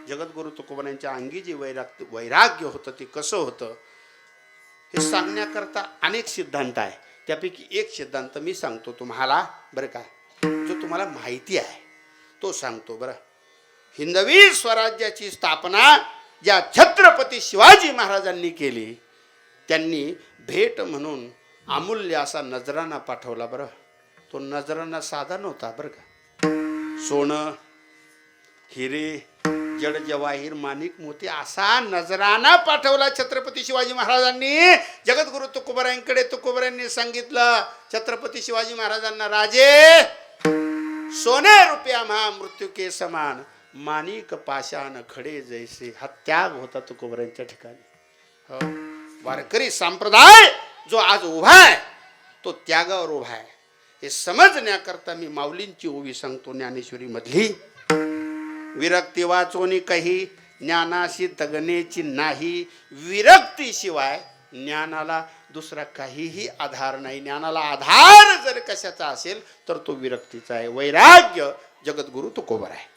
जगद्गुरु तुकोबारायांच्या अंगी जे वैराग्य होतं ते कसं होतं हे सांगण्याकरता अनेक सिद्धांत आहे. त्यापैकी एक सिद्धांत मी सांगतो तुम्हाला बरं का, जो तुम्हाला माहिती आहे तो सांगतो बरं. हिंदवी स्वराज्याची स्थापना ज्या छत्रपती शिवाजी महाराजांनी केली, त्यांनी भेट म्हणून अमूल्य असा नजराना पाठवला बरं. तो नजराना साधा नव्हता बरं का. सोनं, हिरे, जड जवाहीर, माणिक मोती असा नजराना पाठवला छत्रपती शिवाजी महाराजांनी जगद्गुरु तुकोबारायांकडे. तुकोबारायांनी सांगितलं छत्रपती शिवाजी महाराजांना, राजे सोने रुपया महा मृत्यू के समान, माणिक पाषाण खडे जैसे. हा त्याग होता तुकोबारायांच्या ठिकाणी. हो, वारकरी संप्रदाय जो आज उभा आहे तो त्यागावर उभा आहे. हे समजण्याकरता मी माऊलींची ओवी सांगतो ज्ञानेश्वरी मधली. विरक्ती वाचोनी काही ज्ञानाशी तगण्याची नाही, विरक्तीशिवाय ज्ञानाला दुसरा काहीही आधार नाही. ज्ञानाला आधार जर कशाचा असेल तर तो विरक्तीचा आहे. वैराग्य जगद्गुरु तुकोबार आहे.